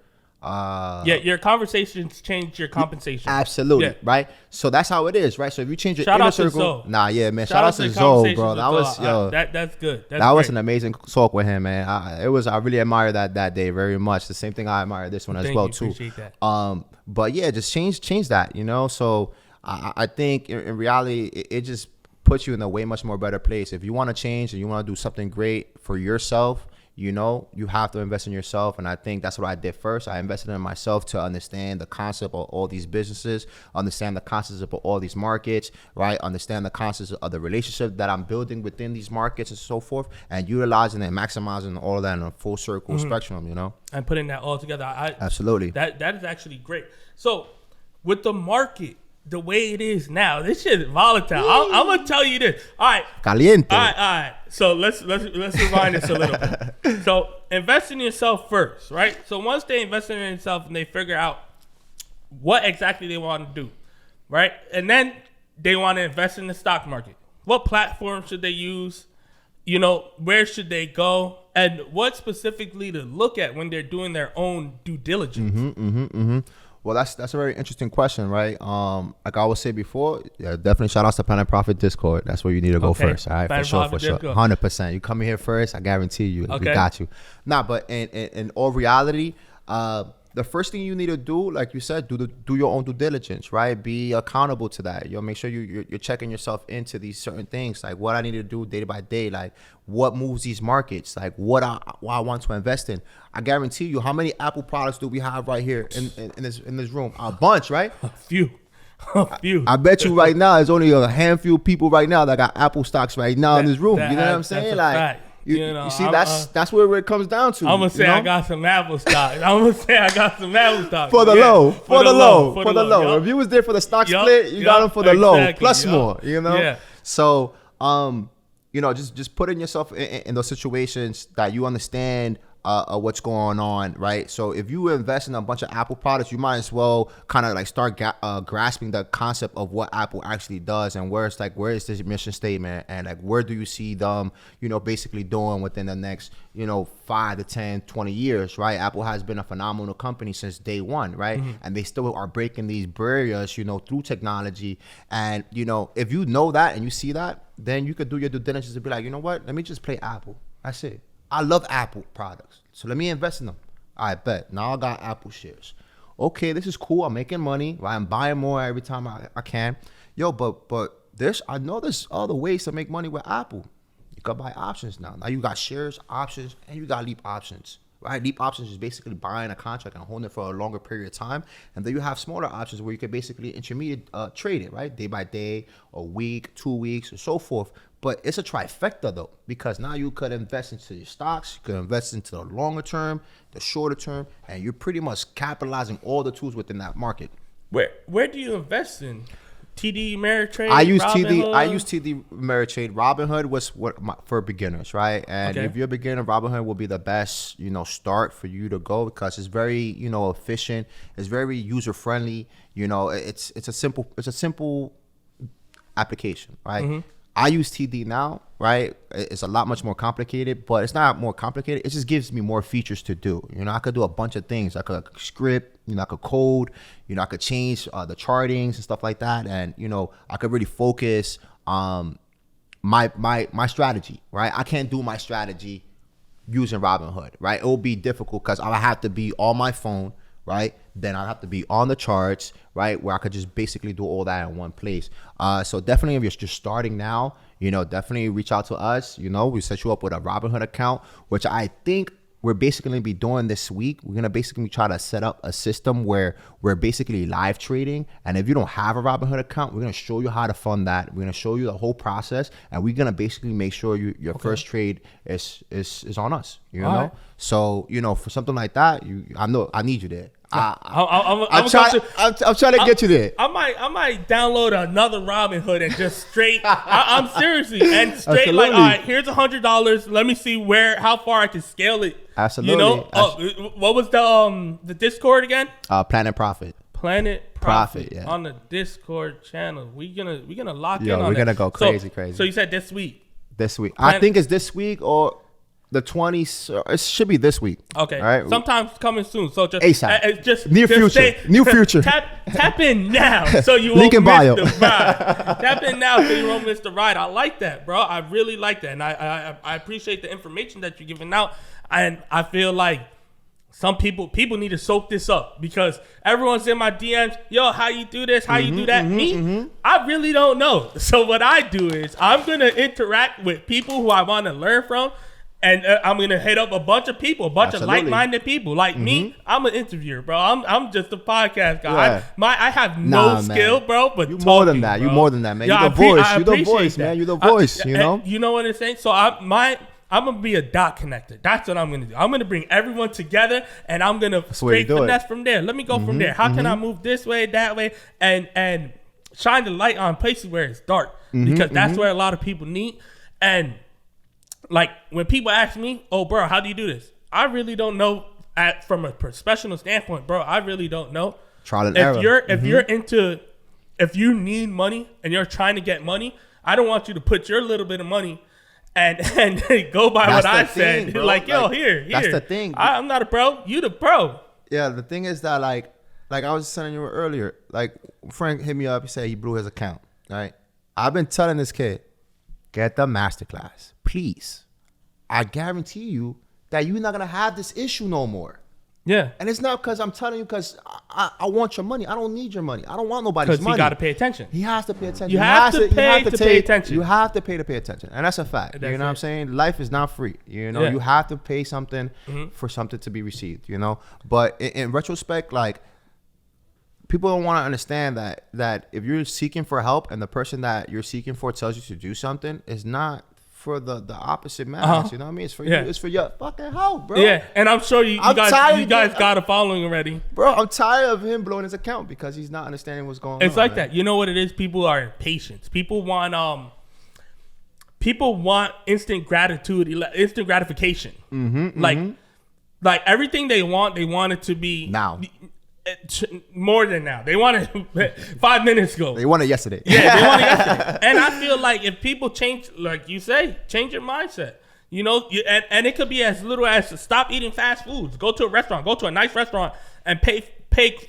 your conversations change your compensation. Absolutely, right? So that's how it is, right? So if you change your inner circle, man. Shout out to Zoe, bro. That was that's good. That was an amazing talk with him, man. I really admired that day very much. The same thing I admire this one as well too. Appreciate that. But yeah, just change that, So I think in reality, it just puts you in a way much more better place. If you want to change and you want to do something great for yourself, you have to invest in yourself. And I think that's what I did first. I invested in myself to understand the concept of all these businesses, understand the concepts of all these markets, right? Understand the concepts of the relationship that I'm building within these markets and so forth, and utilizing and maximizing all of that in a full circle spectrum, And putting that all together. Absolutely. That is actually great. So with the market, the way it is now, this shit is volatile. I'm gonna tell you this. All right. Caliente. All right. So let's rewind this a little bit. So invest in yourself first, right? So once they invest in themselves and they figure out what exactly they want to do, right? And then they want to invest in the stock market. What platform should they use? You know, where should they go? And what specifically to look at when they're doing their own due diligence? Well, that's a very interesting question, right? Like I always say before, yeah, definitely shout out to Planet Profit Discord. That's where you need to go first, all right? Planet For sure, Discord. 100%. You come in here first, I guarantee you, we got you. Nah, but in all reality, the first thing you need to do, like you said, do your own due diligence, right? Be accountable to that. Make sure you're checking yourself into these certain things, like what I need to do day by day, like what moves these markets, like what I want to invest in. I guarantee you, how many Apple products do we have right here in this room? A bunch, right? A few. I bet you right now, there's only a handful of people right now that got Apple stocks right now in this room. You know what I'm saying? Like. Fact. You see, that's where it comes down to. I'm gonna say I got some Apple stock. For the low. For the low. Yep. If you was there for the stock split, you got them for the low plus more. You know. Yeah. So just putting yourself in those situations that you understand what's going on, right? So if you invest in a bunch of Apple products, you might as well kind of like start grasping the concept of what Apple actually does and where is this mission statement and like where do you see them, basically doing within the next, 5 to 10, 20 years, right? Apple has been a phenomenal company since day one, right? Mm-hmm. And they still are breaking these barriers, through technology. And, if you know that and you see that, then you could do your due diligence and be like, you know what? Let me just play Apple. That's it. I love Apple products, so let me invest in them. I bet. Now I got Apple shares. Okay, this is cool. I'm making money, right? I'm buying more every time I can. But I know there's other ways to make money with Apple. You can buy options now. Now you got shares, options, and you got leap options. Right, leap options is basically buying a contract and holding it for a longer period of time, and then you have smaller options where you can basically intermediate trade it, right, day by day, a week, 2 weeks, and so forth. But it's a trifecta though, because now you could invest into your stocks, you could invest into the longer term, the shorter term, and you're pretty much capitalizing all the tools within that market. Where do you invest in? TD Ameritrade. I use TD Ameritrade. Robinhood was for beginners, right? And if you're a beginner, Robinhood will be the best, start for you to go because it's very, efficient. It's very user friendly. It's a simple application, right? Mm-hmm. I use TD now, right? It's a lot much more complicated, but it's not more complicated. It just gives me more features to do. I could do a bunch of things. I could script, I could code, I could change the chartings and stuff like that. And, I could really focus my strategy, right? I can't do my strategy using Robinhood, right? It will be difficult because I have to be on my phone, right? Then I have to be on the charts, right? Where I could just basically do all that in one place. So definitely if you're just starting now, definitely reach out to us. We set you up with a Robinhood account, which I think we're basically going to be doing this week. We're going to basically try to set up a system where we're basically live trading. And if you don't have a Robinhood account, we're going to show you how to fund that. We're going to show you the whole process. And we're going to basically make sure your first trade is on us, you know? Right. So, for something like that, I need you there. I'm trying to get you there. I might download another Robinhood and just straight. I'm seriously and straight. Absolutely. Like, all right, here's $100. Let me see how far I can scale it. Absolutely. What was the Discord again? Planet Profit. Planet Profit. Yeah. On the Discord channel. We gonna lock in on we're gonna that. go crazy. So you said this week. I think it's this week or the 20th. It should be this week. Okay. All right. Sometimes coming soon. So just ASAP. Just near future. New future. Tap in now so you won't miss the ride. Tap in now so you won't miss the ride. I like that, bro. I really like that, and I appreciate the information that you're giving out. And I feel like some people need to soak this up because everyone's in my DMs. Yo, how you do this? How you do that? I really don't know. So what I do is I'm gonna interact with people who I want to learn from. And I'm gonna hit up a bunch of people, of like-minded people. Like me, I'm an interviewer, bro. I'm just a podcast guy. Yeah. I have no skill, bro. But you more than that. You more than that, man. You're the voice. You're the voice, man. You're the voice. You know what I'm saying? So I'm gonna be a dot connector. That's what I'm gonna do. I'm gonna bring everyone together, and I'm gonna straight finesse from there. Let me go from there. How can I move this way, that way, and shine the light on places where it's dark because that's where a lot of people need. And like when people ask me, "Oh, bro, how do you do this?" I really don't know. From a professional standpoint, bro, I really don't know. Trial and error. If you're into if you need money and you're trying to get money, I don't want you to put your little bit of money and go by That's what I thing, said. bro. Like, yo, here. That's the thing. I'm not a pro. You the pro. Yeah, the thing is that like I was telling you earlier, like Frank hit me up. He said he blew his account. Right? I've been telling this kid, get the masterclass, please. I guarantee you that you're not gonna have this issue no more. Yeah. And it's not because I'm telling you because I want your money. I don't need your money. I don't want nobody's money. Because he got to pay attention. He has to pay attention. You have to pay to pay attention. You have to pay to pay attention. And that's a fact. You know what I'm saying? Life is not free. You know, you have to pay something for something to be received, you know? But in retrospect, like, people don't want to understand that if you're seeking for help and the person that you're seeking for tells you to do something, it's not for the opposite match. You know what I mean? It's for you. It's for your fucking help, bro. Yeah, and I'm sure you guys got a following already. Bro, I'm tired of him blowing his account because he's not understanding what's going on. It's like that. You know what it is? People are impatient. People want instant gratification. Like everything they want it to be now. More than now. They want it 5 minutes ago. They want it yesterday. Yeah, they want it yesterday. And I feel like if people change, like you say, change your mindset. You know, and it could be as little as stop eating fast foods. Go to a restaurant. Go to a nice restaurant and pay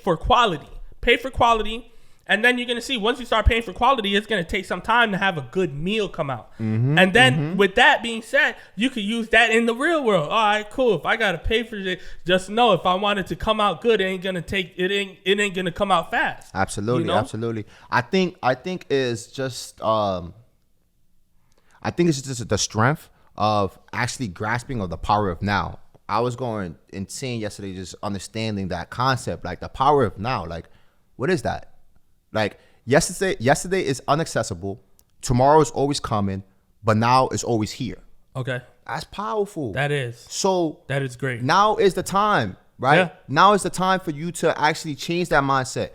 for quality. Pay for quality. And then you're going to see once you start paying for quality, it's going to take some time to have a good meal come out. And then with that being said, you could use that in the real world. All right, cool. If I got to pay for it, just know if I want it to come out good, it ain't going to come out fast. Absolutely. You know? Absolutely. I think it's just the strength of actually grasping of the power of now. I was going insane yesterday just understanding that concept, like the power of now. Like, what is that? Like yesterday is inaccessible. Tomorrow is always coming, but now is always here. Okay. That's powerful. That is. So that is great. Now is the time, right? Yeah. Now is the time for you to actually change that mindset.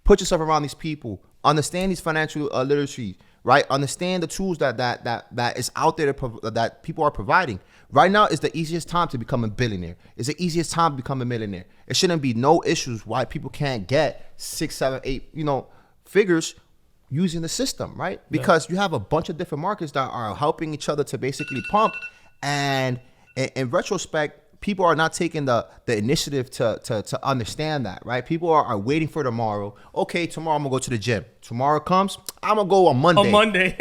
Put yourself around these people. Understand these financial literacy, right? Understand the tools that is out there that people are providing. Right now is the easiest time to become a billionaire. It's the easiest time to become a millionaire. It shouldn't be no issues why people can't get 6, 7, 8, figures using the system, right? Because you have a bunch of different markets that are helping each other to basically pump. And in retrospect, people are not taking the initiative to understand that, right? People are waiting for tomorrow. Okay, tomorrow I'm gonna go to the gym. Tomorrow comes, I'm gonna go on Monday. On Monday.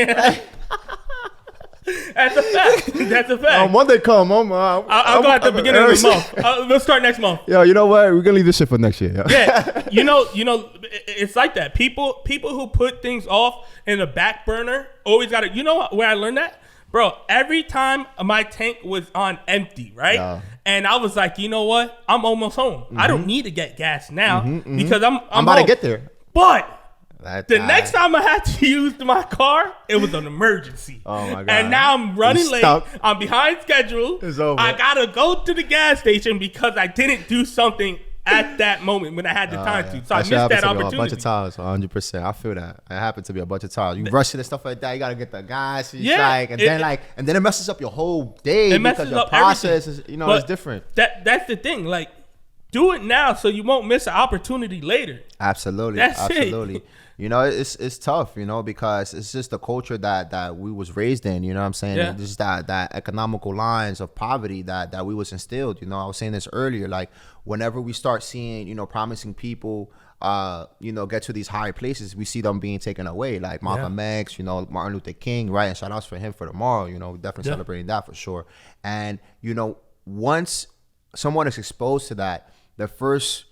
That's a fact. That's a fact. On Monday come, I'll go at the beginning of the month. We'll start next month. Yo, you know what? We're gonna leave this shit for next year. Yo. Yeah, you know, it's like that. People who put things off in the back burner always got to. You know where I learned that, bro? Every time my tank was on empty, right? Yeah. And I was like, you know what? I'm almost home. I don't need to get gas now because I'm about to get there. But the next time I had to use my car, it was an emergency. Oh my God. And now I'm running late. I'm behind schedule. It's over. I gotta go to the gas station because I didn't do something at that moment when I had the time to. So I missed that opportunity. A bunch of times, 100%. I feel that. It happened to me a bunch of times. You rush it and stuff like that. You gotta get the gas. And then it messes up your whole day. It messes up process everything. Is, it's different. That's the thing. Like, do it now so you won't miss an opportunity later. Absolutely. Absolutely. It's tough, because it's just the culture that we was raised in, you know what I'm saying? Yeah. Just that economical lines of poverty that we was instilled. I was saying this earlier, like whenever we start seeing, promising people, get to these higher places, we see them being taken away, like Malcolm X, Martin Luther King, right? And shout outs for him for tomorrow, we're definitely celebrating that for sure. And, once someone is exposed to that, the first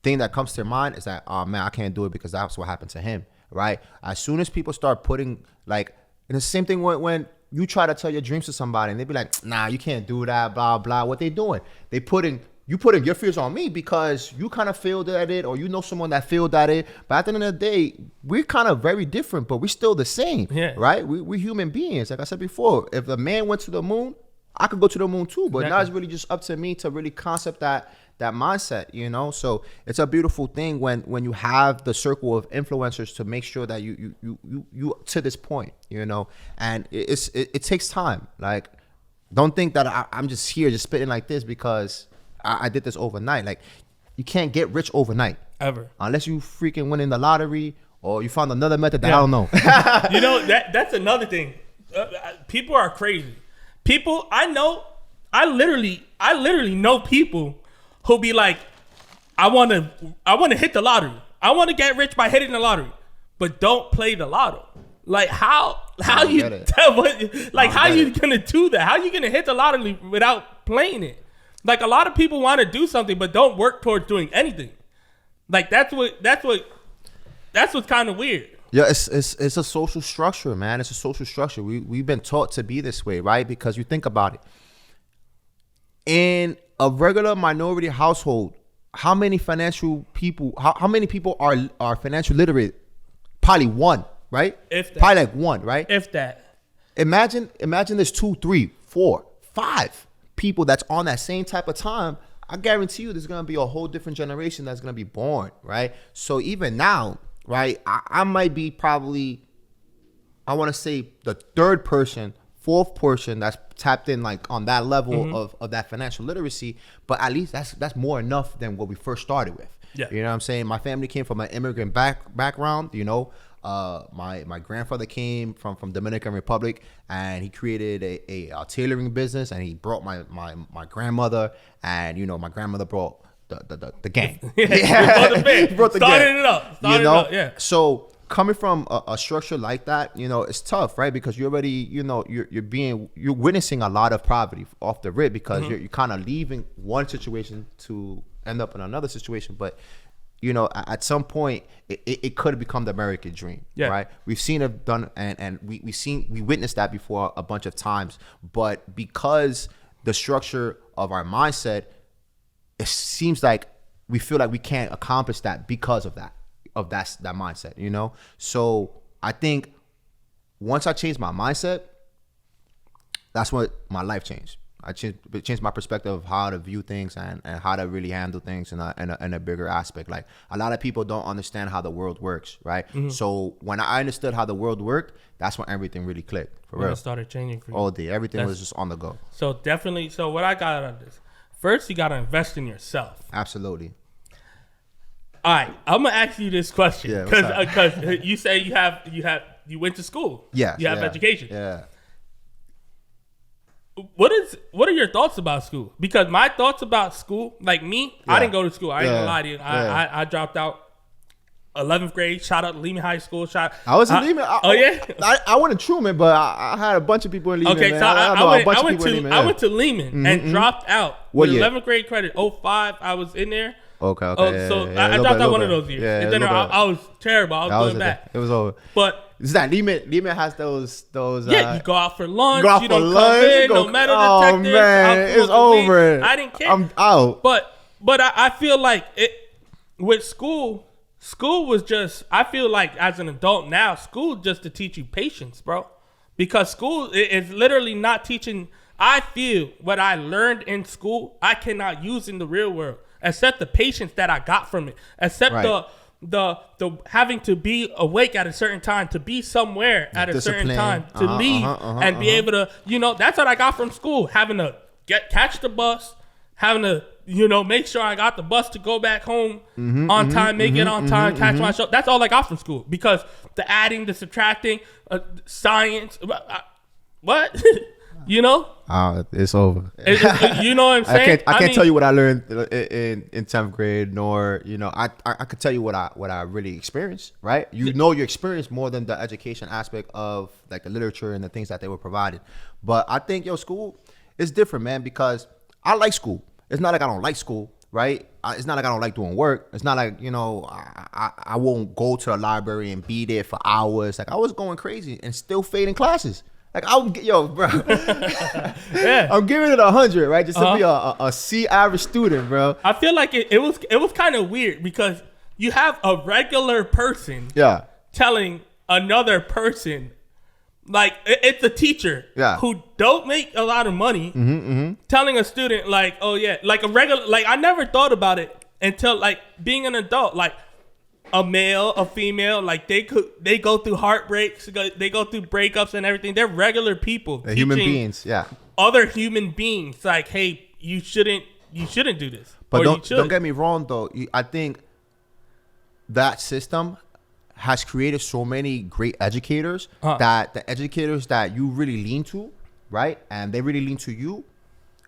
thing that comes to their mind is that, oh man, I can't do it because that's what happened to him, right? As soon as people start putting, like, and the same thing when you try to tell your dreams to somebody and they be like, nah, you can't do that, blah blah. What they doing? You putting your fears on me because you kind of failed at it, or someone that failed at it. But at the end of the day, we're kind of very different, but we're still the same, right? We're human beings. Like I said before, if a man went to the moon, I could go to the moon too. But now it's really just up to me to really concept that mindset, so it's a beautiful thing when you have the circle of influencers to make sure that you to this point, and it takes time. Like, don't think that I'm just here just spitting like this because I did this overnight. Like, you can't get rich overnight ever, unless you freaking win in the lottery or you found another method that I don't know. You know, that's another thing. People are crazy. People I know, I literally know people who be like, I want to hit the lottery. I want to get rich by hitting the lottery, but don't play the lotto. Like how you how you gonna do that? How you gonna hit the lottery without playing it? Like a lot of people want to do something but don't work towards doing anything. Like that's what's kind of weird. Yeah, it's a social structure, man. It's a social structure. We've been taught to be this way, right? Because you think about it. In a regular minority household, how many financial people? How many people are financial literate? Probably one, right? If that. Probably like one, right? If that. Imagine there's 2, 3, 4, 5 people that's on that same type of time. I guarantee you, there's gonna be a whole different generation that's gonna be born, right? So even now, right? I might be probably, I want to say the third person, fourth person that's tapped in like on that level of that financial literacy, but at least that's more enough than what we first started with. Yeah. You know what I'm saying? My family came from an immigrant background, you know. My grandfather came from Dominican Republic, and he created a tailoring business, and he brought my grandmother, and you know, my grandmother brought the gang. Yeah. Brought the Started gang. it up. Yeah. So coming from a structure like that, you know, it's tough, right? Because you already, you know, you're witnessing a lot of poverty off the rip, because you're kind of leaving one situation to end up in another situation. But you know, at some point, it could have become the American dream, right? We've seen it done, and we witnessed that before a bunch of times. But because the structure of our mindset, it seems like we feel like we can't accomplish that because of that mindset, you know? So I think once I changed my mindset, that's when my life changed. It changed my perspective of how to view things and how to really handle things in a bigger aspect. Like a lot of people don't understand how the world works, right? So when I understood how the world worked, that's when everything really clicked. For real. It started changing for you. All day. Everything was just on the go. So definitely. So what I got out of this, first you got to invest in yourself. Absolutely. All right, I'm gonna ask you this question because you say you went to school. Yeah. You have education. Yeah. What are your thoughts about school? Because my thoughts about school, like me, I didn't go to school. I ain't gonna lie to you. I dropped out 11th grade. Shout out to Lehman High School. I was in Lehman. I went to Truman, but I had a bunch of people in Lehman. Okay, man. so I went to Lehman and dropped out. What with year? 11th grade credit. 05, I was in there. Okay. I dropped out one of those years. And then I was terrible. I was going back. It was over. But is that Lehman has those you go out for lunch. You go out you for don't lunch. come in. No metal detectors. Man, it's over. I didn't care. I'm out. But I feel like it with school. School was just. I feel like as an adult now, school just to teach you patience, bro. Because school is literally not teaching. I feel what I learned in school, I cannot use in the real world, except the patience that I got from it, except the having to be awake at a certain time, to be somewhere at a certain time, to leave and be able to, you know, that's what I got from school. Having to catch the bus, having to, you know, make sure I got the bus to go back home on time, make it on time, catch my show. That's all I got from school, because the adding, the subtracting, science, what? You know, it's over. You know what I'm saying? I can't tell you what I learned in 10th grade, nor, you know, I could tell you what I really experienced, right? You know, you experienced more than the education aspect of like the literature and the things that they were provided. But I think school is different, man, because I like school. It's not like I don't like school, right? It's not like I don't like doing work. It's not like, you know, I won't go to the library and be there for hours. Like I was going crazy and still failing classes. Like bro. Yeah. I'm giving it 100, right? Just to be a C average student, bro. I feel like it was kind of weird, because you have a regular person telling another person, like it's a teacher who don't make a lot of money, telling a student like, oh yeah, like a regular, like I never thought about it until like being an adult, like a male, a female, like they go through heartbreaks, they go through breakups and everything. They're regular people. They're human beings, other human beings, like, hey, you shouldn't do this. But don't get me wrong though. I think that system has created so many great educators that the educators that you really lean to, right, and they really lean to you,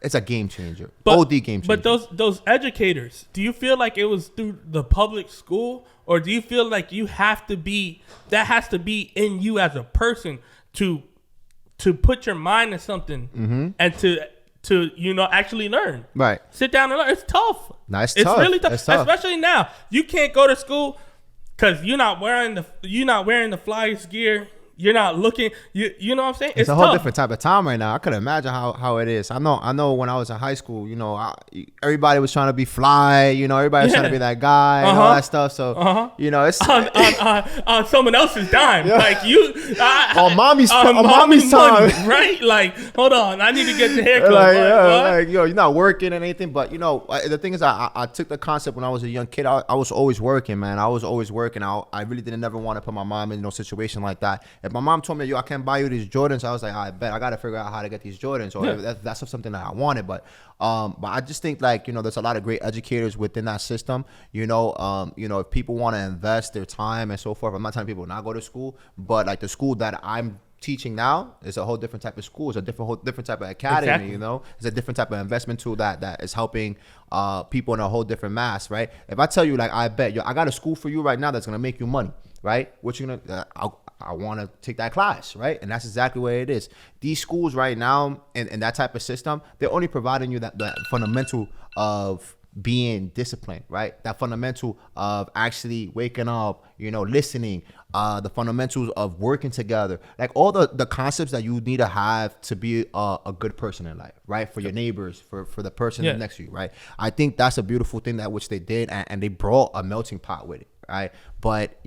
it's a game changer. OD game changer. But those educators, do you feel like it was through the public school, or do you feel like you have to be, that has to be in you as a person to put your mind to something and to actually learn? Right. Sit down and learn. It's tough. No, it's tough. Really tough. Especially now. You can't go to school because you're not wearing the Flyers gear. You're not looking. You know what I'm saying? It's a whole different type of time right now. I could imagine how it is. I know when I was in high school, everybody was trying to be fly. Everybody was trying to be that guy and all that stuff. So it's on someone else's dime. Yeah. Like on mommy's time, right? Like, hold on, I need to get the haircut. You're not working and anything. But the thing is, I took the concept when I was a young kid. I was always working, man. I was always working. I really didn't never want to put my mom in no situation like that. If my mom told me, I can't buy you these Jordans, I was like, I bet I got to figure out how to get these Jordans. Or that's something that I wanted. But I just think there's a lot of great educators within that system. If people want to invest their time and so forth, I'm not telling people not go to school, but like the school that I'm teaching now is a whole different type of school. It's a different type of academy. Exactly. It's a different type of investment tool that is helping people in a whole different mass, right? If I tell you, like, I bet I got a school for you right now that's gonna make you money, right? What you gonna? I want to take that class, right? And that's exactly what it is. These schools right now and that type of system, they're only providing you that fundamental of being disciplined, right? That fundamental of actually waking up, listening, the fundamentals of working together, like all the concepts that you need to have to be a good person in life, right? For your neighbors, for the person next to you, right? I think that's a beautiful thing that which they did, and they brought a melting pot with it, right? But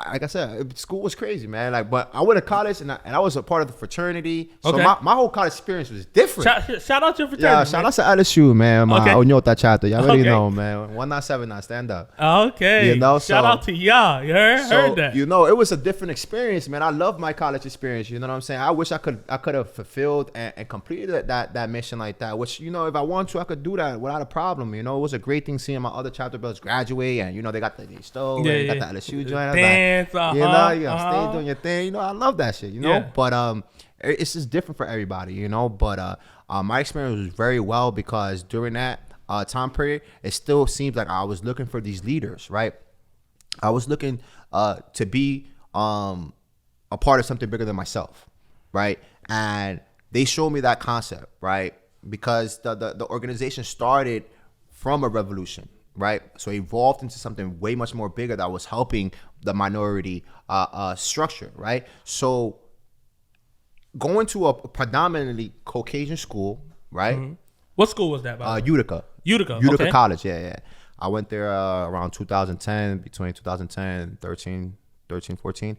like I said, school was crazy, man. But I went to college and I was a part of the fraternity. So my whole college experience was different. Shout out to your fraternity. Yeah, shout out to LSU, man. Untitled Chapter. Y'all already know, man. 197 now, stand up. Okay. Shout out to y'all. You heard that. It was a different experience, man. I love my college experience. You know what I'm saying? I wish I could have fulfilled and completed that mission like that. Which, if I want to, I could do that without a problem. It was a great thing seeing my other chapter brothers graduate, and they got the stove, and got the LSU joint. Stay doing your thing. I love that shit. But it's just different for everybody. But my experience was very well because during that time period, it still seems like I was looking for these leaders, right? I was looking to be a part of something bigger than myself, right? And they showed me that concept, right? Because the organization started from a revolution, right? So it evolved into something way much more bigger that was helping the minority structure, right? So going to a predominantly Caucasian school, right? Mm-hmm. What school was that? Utica. Utica okay. College, yeah. I went there around 2010, between 2010 and 14.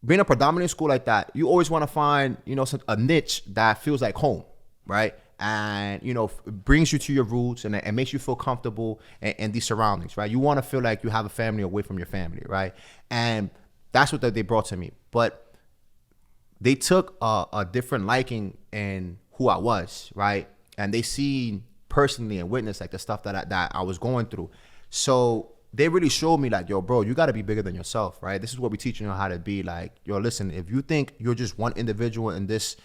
Being a predominant school like that, you always want to find, a niche that feels like home, right? And brings you to your roots and makes you feel comfortable in these surroundings, right? You want to feel like you have a family away from your family, right? And that's what they brought to me. But they took a different liking in who I was, right? And they seen personally and witnessed like the stuff that I was going through. So they really showed me like, yo, bro, you got to be bigger than yourself, right? This is what we teach you how to be. Like, yo, listen, if you think you're just one individual in this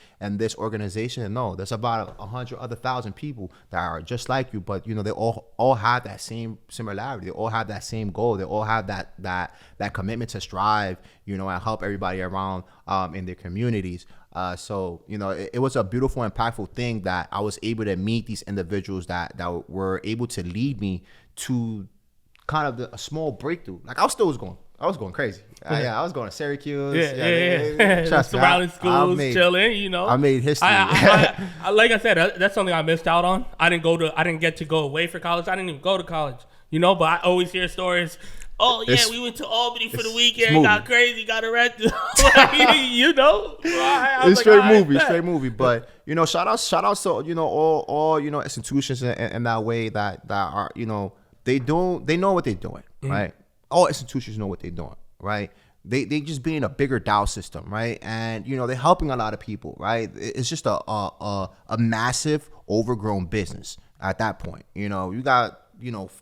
organization, no, there's about 100,000 people that are just like you, but they all have that same similarity. They all have that same goal. They all have that commitment to strive, and help everybody around in their communities. So it was a beautiful, impactful thing that I was able to meet these individuals that were able to lead me to kind of a small breakthrough. Like I was going crazy. I was going to Syracuse. Surrounding schools, chilling. I made history. I like I said, that's something I missed out on. I didn't get to go away for college. I didn't even go to college. But I always hear stories. Oh yeah, we went to Albany for the weekend. Got crazy, got arrested. It's straight movie. But shout out to all institutions in that way that are they know what they're doing, right? All institutions know what they're doing, right? They just be in a bigger DAO system, right? And they're helping a lot of people, right? It's just a massive overgrown business at that point. You got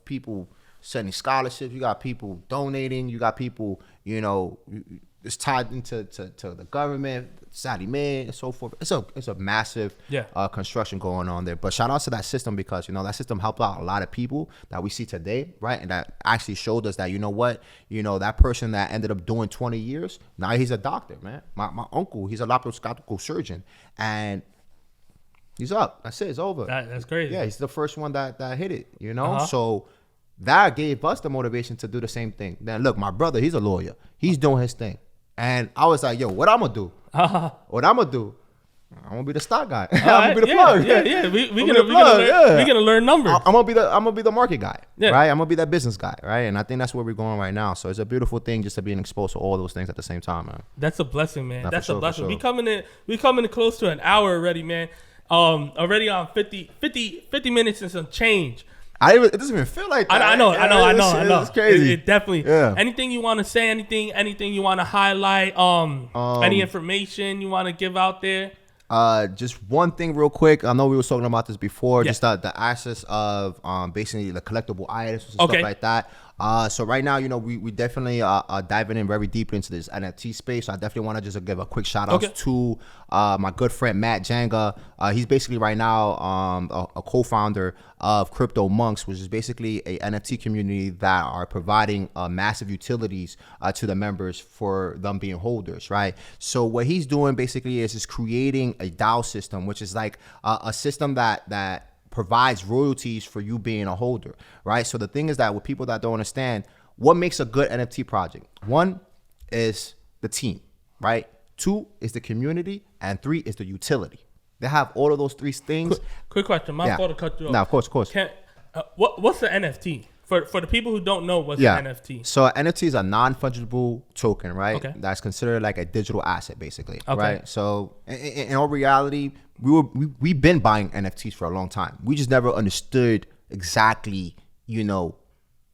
people sending scholarships. You got people donating. You got people, you know, it's tied into to the government, Saudi man, and so forth. It's a massive construction going on there. But shout out to that system because, you know, that system helped out a lot of people that we see today, right? And that actually showed us that, you know what, you know, that person that ended up doing 20 years, now he's a doctor, man. My uncle, he's a laparoscopical surgeon. And he's up. That's it. It's over. That's crazy. Yeah, he's the first one that hit it, you know? So that gave us the motivation to do the same thing. Then look, my brother, he's a lawyer. He's doing his thing. And I was like, yo, what I'm going to do? What I'm going to do? I'm going to be the stock guy. I'm going to be the plug. Yeah. We're going to learn numbers. I'm going to be the market guy, right? I'm going to be that business guy, right? And I think that's where we're going right now. So it's a beautiful thing just to being exposed to all those things at the same time, man. That's a blessing, man. That's a blessing. Sure. We coming in close to an hour already, man. Already on 50 minutes and some change. It doesn't even feel like that. I know. It's crazy. It definitely. Yeah. Anything you want to say? Anything you want to highlight? Any information you want to give out there? Just one thing real quick. I know we were talking about this before. Just the access of basically the collectible items and stuff like that. So right now, you know, we definitely diving in very deeply into this NFT space. So I definitely want to just give a quick shout out to my good friend Matt Janga. He's basically right now a co-founder of Crypto Monks, which is basically a NFT community that are providing massive utilities to the members for them being holders, right? So what he's doing basically is creating a DAO system, which is like a system that provides royalties for you being a holder, right? So the thing is that with people that don't understand, what makes a good NFT project? One is the team, right? Two is the community, and three is the utility. They have all of those three things. Quick question. My fault to cut you off. No, of course. What's the NFT? For the people who don't know what's an NFT. So an NFT is a non-fungible token, right? Okay. That's considered like a digital asset, basically, right? So in all reality, we've been buying NFTs for a long time. We just never understood exactly, you know,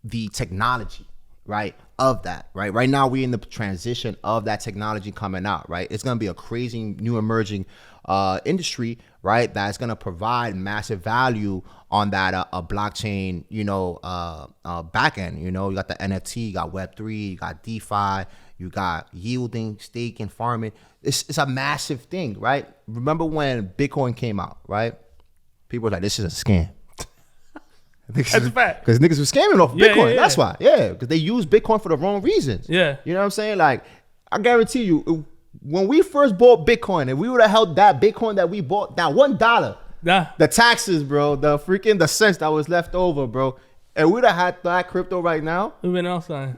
the technology, right, of that, right? Right now, we're in the transition of that technology coming out, right? It's going to be a crazy new emerging industry, right, that's going to provide massive value on that a blockchain, you know, back end. You know, you got the NFT, you got Web3, you got DeFi, you got yielding, staking, farming. It's a massive thing, right? Remember when Bitcoin came out, right? People were like, this is a scam. That's a fact. Because niggas were scamming off Bitcoin. That's why. Yeah, because they use Bitcoin for the wrong reasons. Yeah. You know what I'm saying? Like, I guarantee you, when we first bought Bitcoin, and we would have held that Bitcoin that we bought, that $1, the taxes, bro, the cents that was left over, bro, and we'd have had that crypto right now, we've been outside.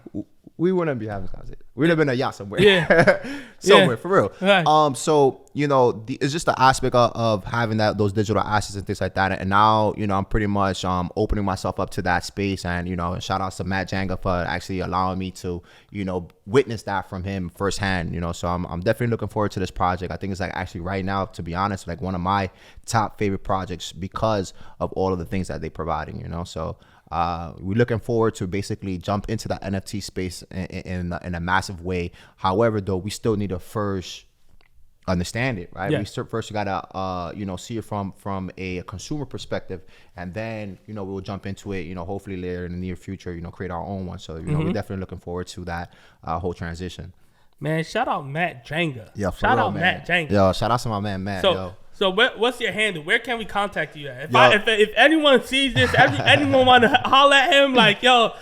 We wouldn't be having this conversation. We'd have been a yacht somewhere. Somewhere, for real. Right. So, you know, it's just the aspect of having those digital assets and things like that. And now, you know, I'm pretty much opening myself up to that space. And, you know, shout out to Matt Janga for actually allowing me to, you know, witness that from him firsthand, you know. So I'm definitely looking forward to this project. I think it's like actually right now, to be honest, like one of my top favorite projects because of all of the things that they're providing, you know. So we're looking forward to basically jump into the NFT space in a massive way. However, though, we still need to first understand it, right? We first gotta you know, see it from a consumer perspective, and then, you know, we'll jump into it, you know, hopefully later in the near future, you know, create our own one. So, you know, we're definitely looking forward to that whole transition. Man, shout out Matt Janga. Yeah, shout out Matt Janga. Yo, shout out to my man Matt. So what's your handle? Where can we contact you at? If anyone sees this, anyone want to holler at him, like, yo,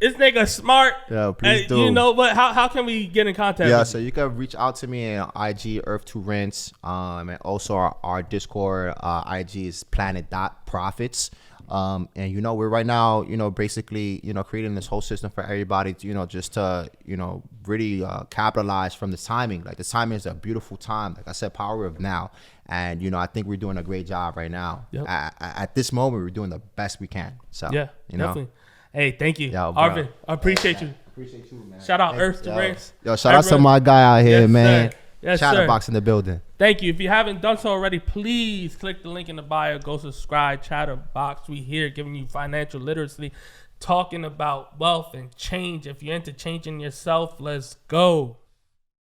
this nigga smart. Yeah, please do. You know, but how can we get in contact with so you can reach out to me on IG, Earth2Rents, and also our Discord IG is planet.profits. And, you know, we're right now, you know, basically, you know, creating this whole system for everybody to, you know, just to, you know, really capitalize from the timing. Like, the timing is a beautiful time. Like I said, power of now. And, you know, I think we're doing a great job right now. Yep. At this moment, we're doing the best we can. So, yeah, you know? Definitely. Hey, thank you, Arvin. I appreciate you. Appreciate you, man. Shout out Earth2Rents. Yo, shout out to my guy out here, man. Sir. Yes, Chatterbox in the building. Thank you. If you haven't done so already, please click the link in the bio. Go subscribe. Chatterbox. We here giving you financial literacy, talking about wealth and change. If you're into changing yourself, let's go.